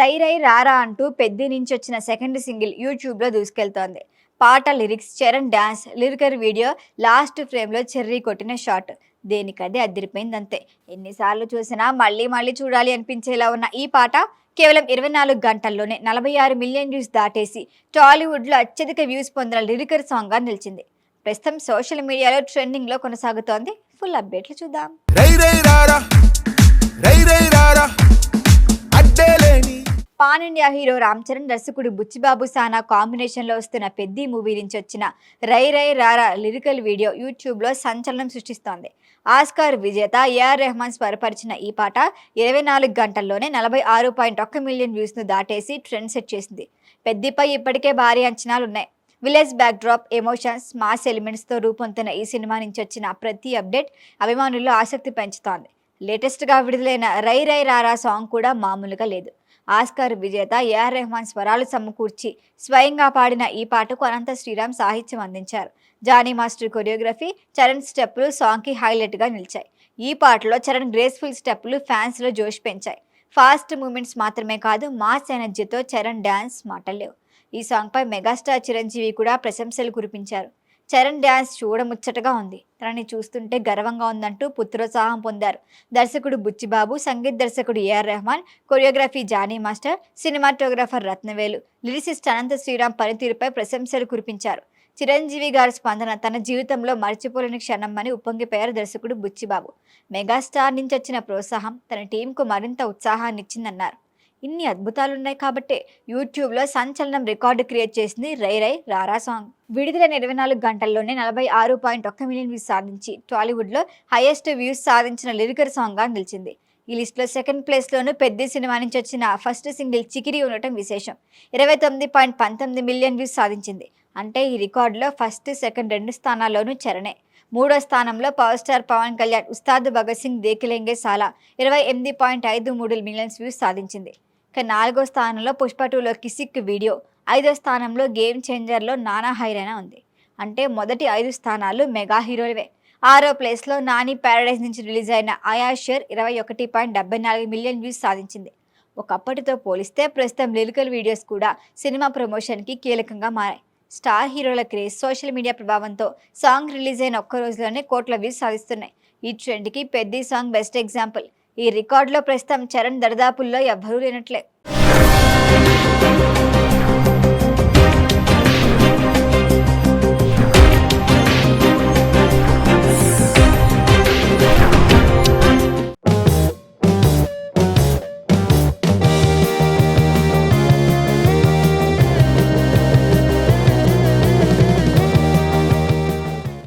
రై రై రారా అంటూ పెద్ది నుంచి వచ్చిన సెకండ్ సింగిల్ యూట్యూబ్లో దూసుకెళ్తోంది. పాట lyrics, Charan dance, lyrical video, last ఫ్రేమ్లో చెర్రీ కొట్టిన షాట్ దేనికదే అదిరిపోయిందంతే. ఎన్నిసార్లు చూసినా మళ్ళీ మళ్ళీ చూడాలి అనిపించేలా ఉన్న ఈ పాట కేవలం 24 గంటల్లోనే 46 మిలియన్ వ్యూస్ దాటేసి టాలీవుడ్లో అత్యధిక వ్యూస్ పొందిన లిరికల్ సాంగ్గా నిలిచింది. ప్రస్తుతం సోషల్ మీడియాలో ట్రెండింగ్లో కొనసాగుతోంది. ఫుల్ అప్డేట్లు చూద్దాం. Pan India hero Ram Charan, దర్శకుడు బుచ్చిబాబు సానా కాంబినేషన్లో వస్తున్న పెద్ది మూవీ నుంచి వచ్చిన రై రై రారా లిరికల్ వీడియో యూట్యూబ్లో సంచలనం సృష్టిస్తోంది. ఆస్కార్ విజేత ఏఆర్ రెహమాన్ స్వరపరిచిన ఈ పాట 24 గంటల్లోనే 46.1 మిలియన్ వ్యూస్ను దాటేసి ట్రెండ్ సెట్ చేసింది. పెద్దిపై ఇప్పటికే భారీ అంచనాలున్నాయి. విలేజ్ బ్యాక్డ్రాప్, ఎమోషన్స్, మాస్ ఎలిమెంట్స్తో రూపొందుతున్న ఈ సినిమా నుంచి వచ్చిన ప్రతి అప్డేట్ అభిమానుల్లో ఆసక్తి పెంచుతోంది. లేటెస్ట్గా విడుదలైన రై రై రారా సాంగ్ కూడా మామూలుగా లేదు. ఆస్కార్ విజేత ఏఆర్ రెహమాన్ స్వరాలు సమకూర్చి స్వయంగా పాడిన ఈ పాటకు అనంత శ్రీరామ్ సాహిత్యం అందించారు. జానీ మాస్టర్ కొరియోగ్రఫీ, చరణ్ స్టెప్పులు సాంగ్కి హైలైట్గా నిలిచాయి. ఈ పాటలో చరణ్ గ్రేస్ఫుల్ స్టెప్పులు ఫ్యాన్స్లో జోష్ పెంచాయి. ఫాస్ట్ మూమెంట్స్ మాత్రమే కాదు, మాస్ ఎనర్జీతో చరణ్ డ్యాన్స్ మాటలేవు. ఈ సాంగ్పై మెగాస్టార్ చిరంజీవి కూడా ప్రశంసలు కురిపించారు. చరణ్ డ్యాన్స్ చూడముచ్చటగా ఉంది, తనని చూస్తుంటే గర్వంగా ఉందంటూ పుత్రోత్సాహం పొందారు. దర్శకుడు బుచ్చిబాబు, సంగీత దర్శకుడు AR Rahman, choreography Jani master, cinematographer Ratnavelu, lyricist Anantha Sriram పనితీరుపై ప్రశంసలు కురిపించారు. చిరంజీవి గారి స్పందన తన జీవితంలో మర్చిపోలేని క్షణం అని ఉప్పొంగిపోయారు దర్శకుడు బుచ్చిబాబు. మెగాస్టార్ నుంచి వచ్చిన ప్రోత్సాహం తన టీంకు మరింత ఉత్సాహాన్నిచ్చిందన్నారు. ఇన్ని అద్భుతాలున్నాయి కాబట్టే యూట్యూబ్లో సంచలనం రికార్డు క్రియేట్ చేసింది రై రై రారా సాంగ్. విడుదలైన 24 గంటల్లోనే 46.1 మిలియన్ వ్యూస్ సాధించి టాలీవుడ్లో హైయెస్ట్ వ్యూస్ సాధించిన లిరికల్ సాంగ్గా నిలిచింది. ఈ లిస్టులో సెకండ్ ప్లేస్లోనూ పెద్ద సినిమా నుంచి వచ్చిన ఫస్ట్ సింగిల్ చికిరి ఉండటం విశేషం. 29.19 మిలియన్ వ్యూస్ సాధించింది. అంటే ఈ రికార్డులో ఫస్ట్, సెకండ్ రెండు స్థానాల్లోనూ చరణే. మూడో స్థానంలో పవర్ స్టార్ పవన్ కళ్యాణ్ ఉస్తాద్ భగత్ సింగ్ దేఖిలేంగే సాలా 28.53 మిలియన్ వ్యూస్ సాధించింది. ఇక నాలుగో స్థానంలో పుష్ప 2లో కిసిక్ వీడియో, ఐదో స్థానంలో గేమ్ చేంజర్లో నానా హైరైనా ఉంది. అంటే మొదటి 5 స్థానాలు మెగా హీరోలవే. ఆరో ప్లేస్లో నాని ప్యారడైజ్ నుంచి రిలీజ్ అయిన ఆయాషర్ 21.74 మిలియన్ వ్యూస్ సాధించింది. ఒకప్పటితో పోలిస్తే ప్రస్తుతం లిరికల్ వీడియోస్ కూడా సినిమా ప్రమోషన్కి కీలకంగా మారాయి. స్టార్ హీరోల క్రేజ్, సోషల్ మీడియా ప్రభావంతో సాంగ్ రిలీజ్ అయిన ఒక్క రోజులోనే కోట్ల వ్యూస్ సాధిస్తున్నాయి. ఈ ట్రెండ్కి పెద్ద సాంగ్ బెస్ట్ ఎగ్జాంపుల్. ఈ రికార్డులో ప్రస్తుతం చరణ్ దరిదాపుల్లో ఎవ్వరూ లేనట్లే.